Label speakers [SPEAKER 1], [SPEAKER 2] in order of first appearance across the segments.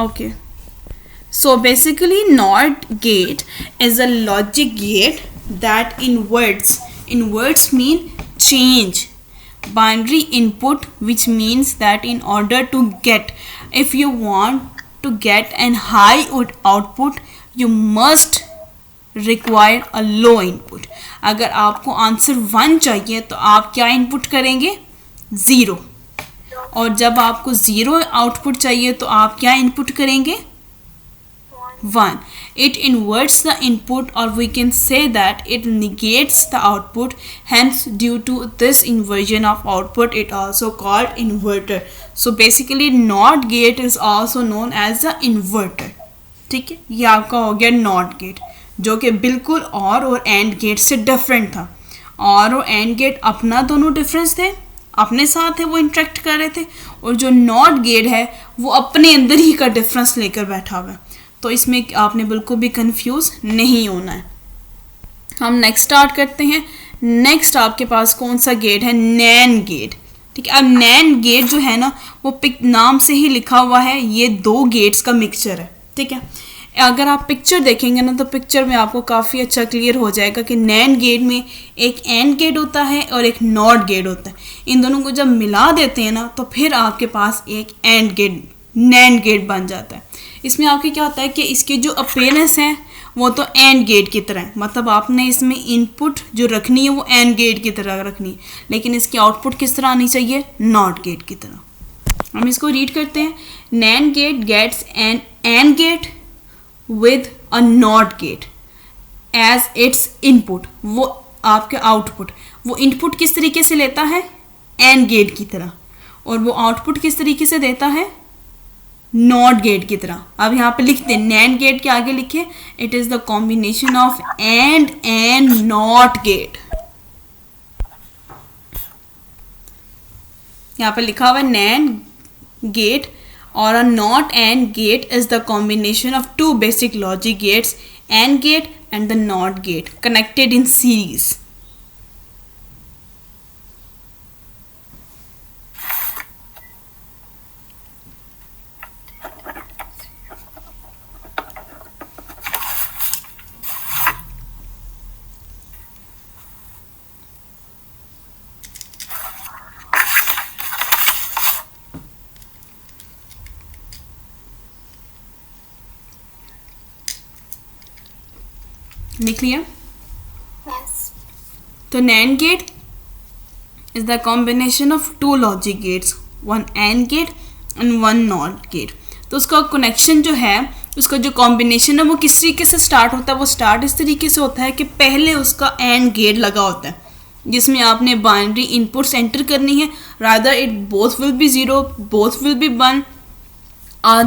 [SPEAKER 1] Okay. So basically NOT gate is a logic gate that inverts mean change binary input, which means that in order to get, if you want to get an high output, you must require a low input. अगर आपको answer 1 चाहिए तो आप क्या input करेंगे? 0. और जब आपको 0 आउटपुट चाहिए तो आप क्या इनपुट करेंगे? 1. It inverts the input, or we can say that it negates the output. Hence, due to this inversion of output, it also called inverter. So basically NOT gate is also known as the inverter. ठीक है, ये आपका हो गया NOT gate, जो कि बिल्कुल और AND गेट से डिफरेंट था. और AND गेट अपना दोनों डिफरेंस थे, अपने साथ है वो इंटरेक्ट कर रहे थे, और जो NOT गेट है वो अपने अंदर ही का डिफरेंस लेकर बैठा हुआ है. तो इसमें आपने बिल्कुल भी कंफ्यूज नहीं होना है. हम नेक्स्ट स्टार्ट करते हैं. नेक्स्ट आपके पास कौन सा गेट है? NAND gate. ठीक है, अब नैन गेट जो है ना वो नाम से ही लिखा हुआ है, ये 2 गेट्स का मिक्सचर है. ठीक है, अगर आप पिक्चर देखेंगे ना तो पिक्चर में आपको काफ़ी अच्छा क्लियर हो जाएगा कि नैन गेट में एक एंड गेट होता है और एक नॉट गेट होता है. इन दोनों को जब मिला देते हैं ना तो फिर आपके पास एक एंड गेट, नैन गेट बन जाता है. इसमें आपके क्या होता है कि इसके जो अपीयरेंस हैं वो तो एंड गेट की तरह है, मतलब आपने इसमें इनपुट जो रखनी है वो एंड गेट की तरह रखनी है, लेकिन इसकी आउटपुट किस तरह आनी चाहिए? नॉट गेट की तरह. हम इसको रीड करते हैं. NAND gate gets an AND gate with a NOT gate as its input. वो आपके आउटपुट, वो इनपुट किस तरीके से लेता है? AND गेट की तरह. और वो आउटपुट किस तरीके से देता है? NOT गेट की तरह. अब यहाँ पे लिखते हैं NAND गेट के आगे लिखे it is the combination of AND and NOT gate. यहाँ पे लिखा हुआ है NAND gate or a NOT AND gate is the combination of 2 basic logic gates, AND gate and the NOT gate, connected in series. लिख लिया?
[SPEAKER 2] Yes.
[SPEAKER 1] तो NAND gate is the combination of 2 logic gates, one AND gate and one NOT gate. तो उसका connection जो है, उसका जो combination है वो किस तरीके से स्टार्ट होता है? वो स्टार्ट इस तरीके से होता है कि पहले उसका AND गेट लगा होता है जिसमें आपने बाइनरी इनपुट्स एंटर करनी है. Rather it both will be 0, both will be 1,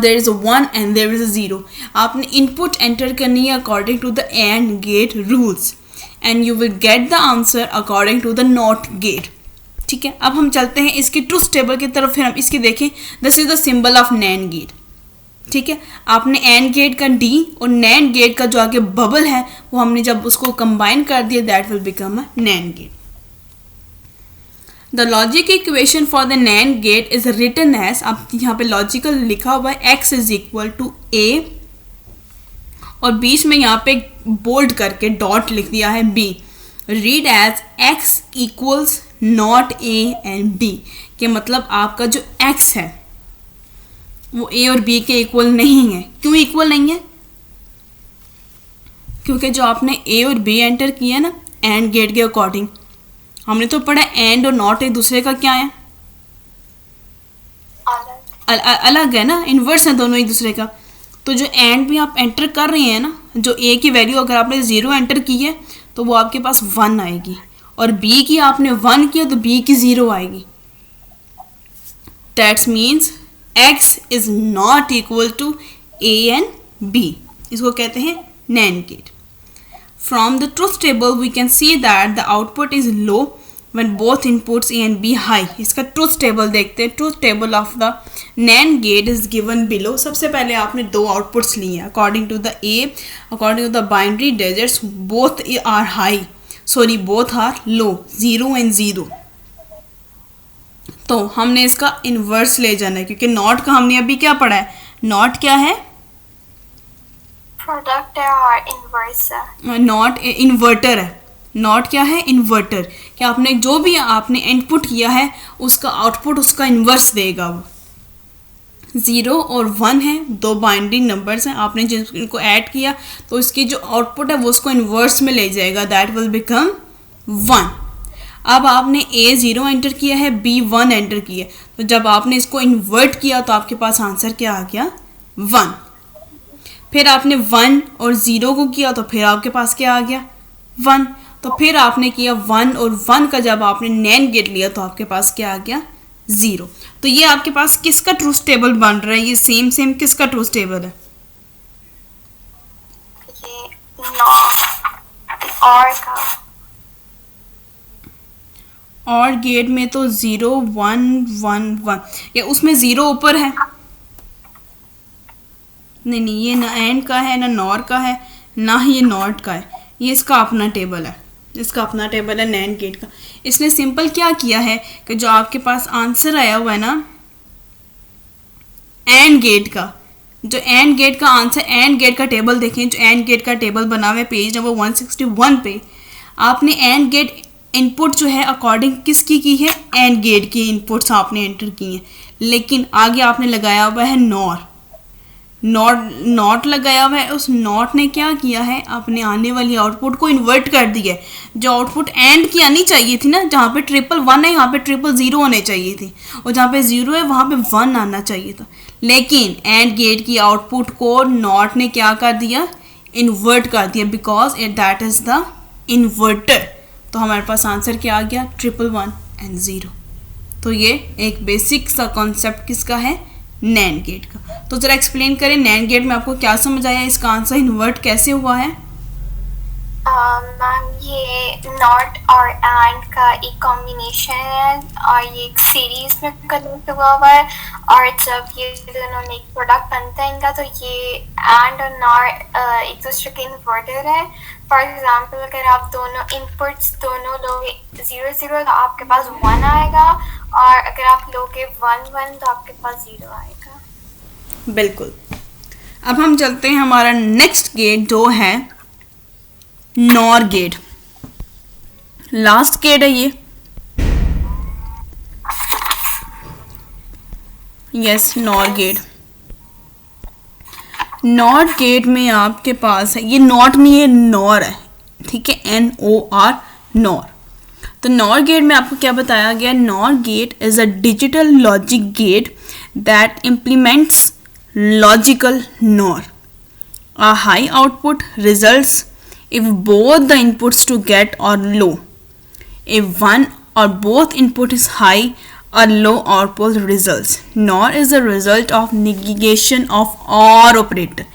[SPEAKER 1] there is a 1 and there is a 0. आपने इनपुट एंटर करनी है according to the AND gate rules and you will get the answer according to the NOT gate. ठीक है, अब हम चलते हैं इसके ट्रूथ टेबल की तरफ. फिर हम इसके देखें. This is the symbol of NAND gate. ठीक है, आपने AND गेट का D और NAND गेट का जो आगे बबल है वो हमने जब उसको कंबाइन कर दिया that will become a NAND gate. The logic equation for the NAND gate is written as, अब यहाँ पे लॉजिकल लिखा हुआ है x is equal to a और बीच में यहाँ पे बोल्ड करके डॉट लिख दिया है b. Read as x equals not a and b, के मतलब आपका जो x है वो a और b के इक्वल नहीं है. क्यों इक्वल नहीं है? क्योंकि जो आपने a और b एंटर किया ना AND गेट के अकॉर्डिंग, हमने तो पढ़ा एंड और नॉट एक दूसरे का क्या है? अलग है ना, इन्वर्स है दोनों एक दूसरे का. तो जो एंड भी आप एंटर कर रहे हैं ना, जो ए की वैल्यू अगर आपने 0 एंटर की है तो वो आपके पास 1 आएगी, और बी की आपने 1 किया तो बी की 0 आएगी. That's means X is not equal to A and B. इसको कहते हैं NAND gate. From the truth table we can see that the output is low when both inputs A and B high. इसका truth table देखते हैं. Truth table of the NAND gate is given below. सबसे पहले आपने 2 outputs लिए हैं. According to the A, according to the binary digits, both are high. Sorry, both are low, 0 and 0. तो हमने इसका इन्वर्स ले जाना है क्योंकि नॉट का हमने अभी क्या पढ़ा है? नॉट क्या है?
[SPEAKER 2] प्रोडक्ट है और इनवर्स है।
[SPEAKER 1] नॉट इन्वर्टर है। नॉट क्या है? इन्वर्टर। क्या आपने जो भी आपने इनपुट किया है उसका आउटपुट उसका इन्वर्स देगा। वो 0 और 1 है, दो बाइनरी नंबर्स हैं, आपने जिनको ऐड किया तो इसकी जो आउटपुट है वो उसको इन्वर्स में ले जाएगा, दैट विल बिकम 1। अब आपने A 0 एंटर किया है, B 1 एंटर किया, तो जब आपने इसको इन्वर्ट किया तो आपके पास आंसर क्या आ गया? 1। फिर आपने 1 और 0 को किया तो फिर आपके पास क्या आ गया? 1। तो फिर आपने किया 1 और 1 का जब आपने नैन गेट लिया तो आपके पास क्या आ गया? 0। तो ये आपके पास किसका ट्रूथ टेबल बन रहा है? ये सेम किसका ट्रूथ टेबल है?
[SPEAKER 2] ये और का।
[SPEAKER 1] और गेट में तो 0 1 1 1, या उसमें 0 ऊपर है? नहीं, ये ना एंड का है ना नॉर का है ना ही ये नॉट का है, ये इसका अपना टेबल है। इसका अपना टेबल है नैंड गेट का। इसने सिंपल क्या किया है कि जो आपके पास आंसर आया हुआ है ना एंड गेट का, जो एंड गेट का आंसर, एंड गेट का टेबल देखें, जो एंड गेट का टेबल बना हुआ है पेज नंबर 161 पे, आपने एंड गेट इनपुट जो है अकॉर्डिंग किसकी की है? एंड गेट की इनपुट्स आपने एंटर की हैं, लेकिन आगे आपने लगाया हुआ है नॉर, नॉट लगाया हुआ है। उस नॉट ने क्या किया है? अपने आने वाली आउटपुट को इन्वर्ट कर दिया है। जो आउटपुट एंड की आनी चाहिए थी ना, जहाँ पे 111 है यहाँ पे 000 होने चाहिए थी, और जहाँ पे 0 है वहाँ पे 1 आना चाहिए था, लेकिन एंड गेट की आउटपुट को नॉट ने क्या कर दिया? इन्वर्ट कर दिया, because that is the inverter. तो हमारे पास आंसर क्या आ गया? 111 एंड 0। तो ये एक बेसिक सा कॉन्सेप्ट किसका है? नैंड गेट का। तो जरा एक्सप्लेन करें नैंड गेट में आपको क्या समझ आया, इसका आंसर इन्वर्ट कैसे हुआ है?
[SPEAKER 2] मैम ये नॉट और एंड का एक कॉम्बिनेशन है और ये एक सीरीज में कनेक्ट हुआ है, और जब ये दोनों में एक प्रोडक्ट बनता है इनका तो ये एंड और नॉट एक दूसरे के इन्वर्टर है। फॉर एग्जांपल अगर आप दोनों इनपुट्स दोनों लोगे 0 0 तो आपके पास 1 आएगा, और अगर आप लोगे 1 1 तो आपके पास 0 आएगा।
[SPEAKER 1] बिल्कुल। अब हम चलते हैं हमारा नेक्स्ट गेट जो है नॉर गेट। लास्ट गेट है ये। Yes, NOR gate. NOT gate में आपके पास है, ये नॉट नहीं है, नॉर है, ठीक है, NOR, नॉर। तो नॉर गेट में आपको क्या बताया गया? NOR gate is a digital logic gate that implements logical NOR. A high output results if both the inputs to get are low. If one or both input is high, a low output results. NOR is a result of negation of OR operator.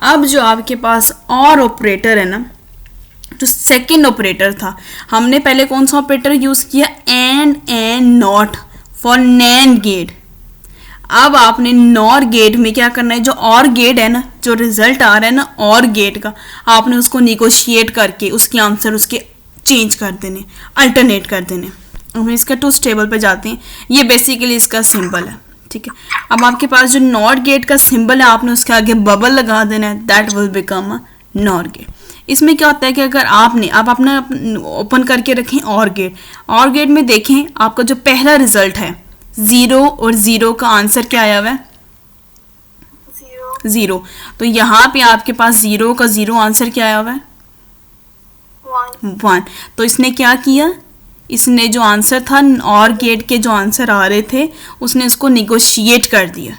[SPEAKER 1] अब जो आपके पास OR operator है ना, जो second operator था, हमने पहले कौन सा ऑपरेटर यूज किया? AND NOT for NAND gate. अब आपने नॉर गेट में क्या करना है? जो और गेट है ना, जो रिजल्ट आ रहा है ना और गेट का, आपने उसको निगोशिएट करके उसके आंसर उसके चेंज कर देने, अल्टरनेट कर देने। हम इसका ट्रूथ टेबल पे जाते हैं। ये बेसिकली इसका सिंबल है, ठीक है। अब आपके पास जो नॉर गेट का सिंबल है, आपने उसके आगे बबल लगा देना है, that will become a NOR gate. इसमें क्या होता है कि अगर आपने आप अपना ओपन करके रखें और गेट में देखें, आपका जो पहला रिजल्ट है 0 और 0 का आंसर क्या आया हुआ है? 0। तो यहाँ पे आपके पास 0 का 0 आंसर क्या आया हुआ है? 1। तो इसने क्या किया? इसने जो आंसर था और गेट के जो आंसर आ रहे थे, उसने इसको निगोशिएट कर दिया,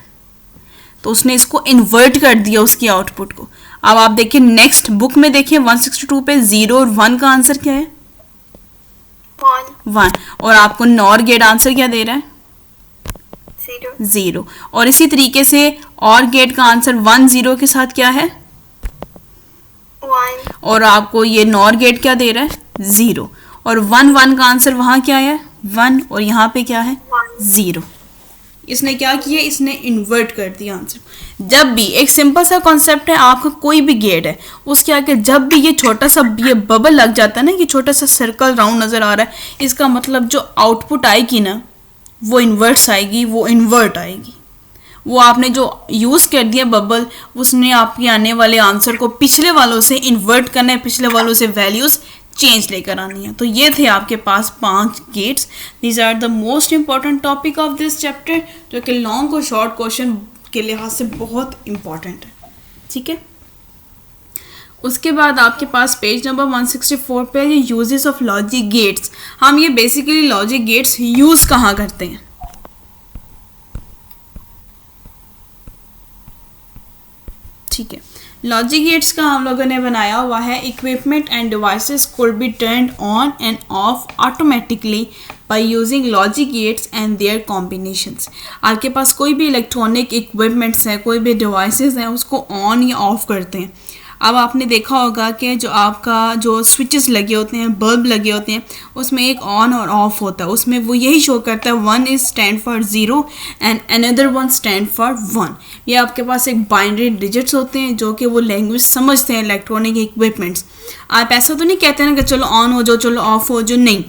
[SPEAKER 1] तो उसने इसको इन्वर्ट कर दिया उसकी आउटपुट को। अब आप देखिए नेक्स्ट बुक में देखिए 162 पे 0 और 1 का आंसर क्या है? 1। और आपको नॉर गेट आंसर क्या दे रहा है? 0। और इसी तरीके से और गेट का आंसर 1 0 के साथ क्या है?
[SPEAKER 2] 1।
[SPEAKER 1] और आपको ये नॉर गेट क्या दे रहा है? 0। और 1 1 का आंसर वहां क्या है? 1। और यहाँ पे क्या है? 0। इसने क्या किया? इसने इन्वर्ट कर दिया आंसर। जब भी एक सिंपल सा कॉन्सेप्ट है, आपका कोई भी गेट है, उसके आगे जब भी ये छोटा सा ये बबल लग जाता है ना, ये छोटा सा सर्कल राउंड नजर आ रहा है, इसका मतलब जो आउटपुट आएगी ना, वो इन्वर्ट्स आएगी, वो इन्वर्ट आएगी। वो आपने जो यूज़ कर दिया बबल, उसने आपके आने वाले आंसर को पिछले वालों से इन्वर्ट करना है, पिछले वालों से वैल्यूज़ चेंज लेकर आनी है। तो ये थे आपके पास 5 gates. These are the most important topic of this chapter, जो कि लॉन्ग और शॉर्ट क्वेश्चन के लिहाज से बहुत इंपॉर्टेंट है। ठीक है, उसके बाद आपके पास पेज नंबर 164 पे ये यूजेस ऑफ लॉजिक गेट्स। हम ये बेसिकली लॉजिक गेट्स यूज़ कहाँ करते हैं। ठीक है, लॉजिक गेट्स का हम लोगों ने बनाया हुआ है, equipment and devices could be turned on and off automatically by using logic gates and their combinations. आपके पास कोई भी इलेक्ट्रॉनिक इक्विपमेंट्स हैं, कोई भी डिवाइसेस हैं, उसको ऑन या ऑफ करते हैं। अब आपने देखा होगा कि जो आपका जो स्विचेस लगे होते हैं, बल्ब लगे होते हैं, उसमें एक ऑन और ऑफ होता है, उसमें वो यही शो करता है 1 is stand for 0 and another 1 stand for 1। ये आपके पास एक बाइनरी डिजिट्स होते हैं जो कि वो लैंग्वेज समझते हैं इलेक्ट्रॉनिक इक्विपमेंट्स। आप ऐसा तो नहीं कहते ना कि चलो ऑन हो जाओ, चलो ऑफ हो जाओ, नहीं।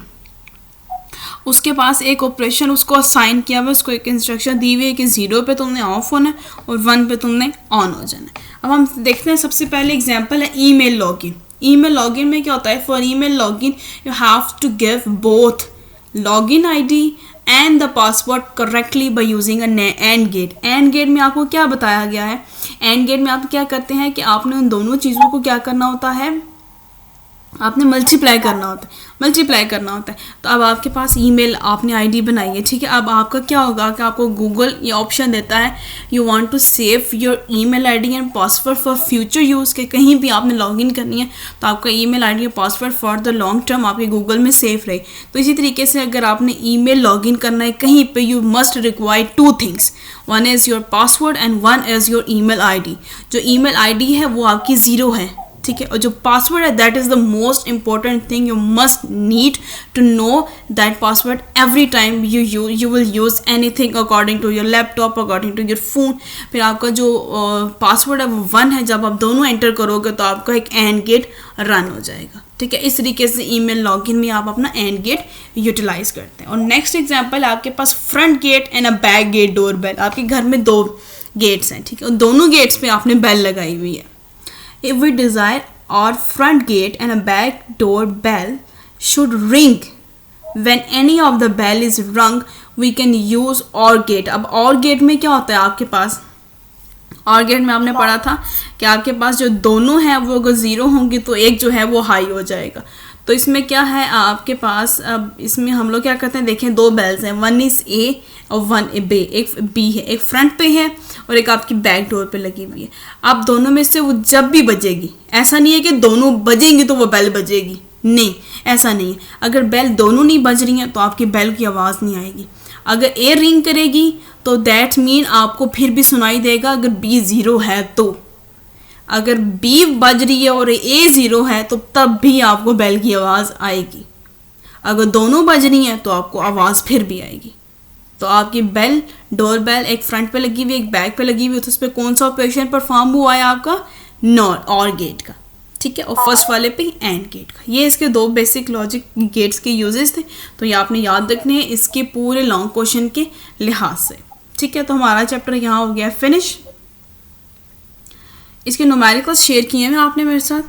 [SPEAKER 1] उसके पास एक ऑपरेशन उसको असाइन किया हुआ, उसको एक इंस्ट्रक्शन दी हुई है कि 0 पे तुमने ऑफ होना है और 1 पे तुमने ऑन हो जाना है। अब हम देखते हैं, सबसे पहले एग्जांपल है ईमेल लॉगिन। ईमेल लॉगिन में क्या होता है, for email login you have to give both login ID and the password correctly by using AND gate. AND gate में आपको क्या बताया गया है, एंड गेट में आप क्या करते हैं कि आपने उन दोनों चीज़ों को क्या करना होता है, आपने मल्टीप्लाई करना होता है। तो अब आपके पास ईमेल आपने आईडी बनाई है, ठीक है। अब आपका क्या होगा कि आपको गूगल ये ऑप्शन देता है, you want to save your email ID and password for future use, के कहीं भी आपने लॉगिन करनी है तो आपका ईमेल आईडी और password for the long term आपके गूगल में सेव रहे। तो इसी तरीके से अगर आपने ईमेल लॉगिन करना है कहीं पे, you must require 2 things, 1 is your password and 1 is your email ID. जो ईमेल आईडी है वो आपकी 0 है, ठीक है, और जो पासवर्ड है that is the most important thing, you must need to know that password every time you will use anything according to your laptop, according to your phone. फिर आपका जो पासवर्ड है वो 1 है, जब आप दोनों एंटर करोगे तो आपका एक एंड गेट रन हो जाएगा, ठीक है। इस तरीके से ईमेल लॉगिन में आप अपना एंड गेट यूटिलाइज करते हैं। और नेक्स्ट एग्जाम्पल, आपके पास front gate and a back gate doorbell. आपके घर में 2 गेट्स हैं, ठीक है, और दोनों गेट्स पे आपने बेल लगाई हुई है। If we desire our front gate and a back door bell should ring, when any of the bell is rung, we can use OR gate. अब OR gate में क्या होता है आपके पास, OR gate में आपने पढ़ा था कि आपके पास जो दोनों हैं वो अगर 0 होंगे तो एक जो है वो हाई हो जाएगा। तो इसमें क्या है आपके पास, अब इसमें हम लोग क्या करते हैं, देखें 2 बेल्स हैं, 1 इज़ A और 1 B, एक B है, एक फ्रंट पे है और एक आपकी बैक डोर पे लगी हुई है। अब दोनों में से वो जब भी बजेगी, ऐसा नहीं है कि दोनों बजेंगी तो वो बेल बजेगी, नहीं, ऐसा नहीं है। अगर बेल दोनों नहीं बज रही हैं तो आपकी बेल की आवाज़ नहीं आएगी। अगर A रिंग करेगी तो दैट मीन आपको फिर भी सुनाई देगा अगर B 0 है तो। अगर B बज रही है और A 0 है तो तब भी आपको बेल की आवाज़ आएगी। अगर दोनों बज रही हैं तो आपको आवाज़ फिर भी आएगी। तो आपकी बेल, डोर बेल एक फ्रंट पे लगी हुई, एक बैक पे लगी हुई, तो उस पर कौन सा ऑपरेशन परफॉर्म हुआ है आपका, नॉट और गेट का, ठीक है, और फर्स्ट वाले पे एंड गेट का। ये इसके 2 बेसिक लॉजिक गेट्स के यूजेस थे, तो ये आपने याद रखने हैं इसके पूरे लॉन्ग क्वेश्चन के लिहाज से, ठीक है। तो हमारा चैप्टर यहाँ हो गया फिनिश। इसके न्यूमेरिकल्स शेयर किए हैं आपने मेरे साथ।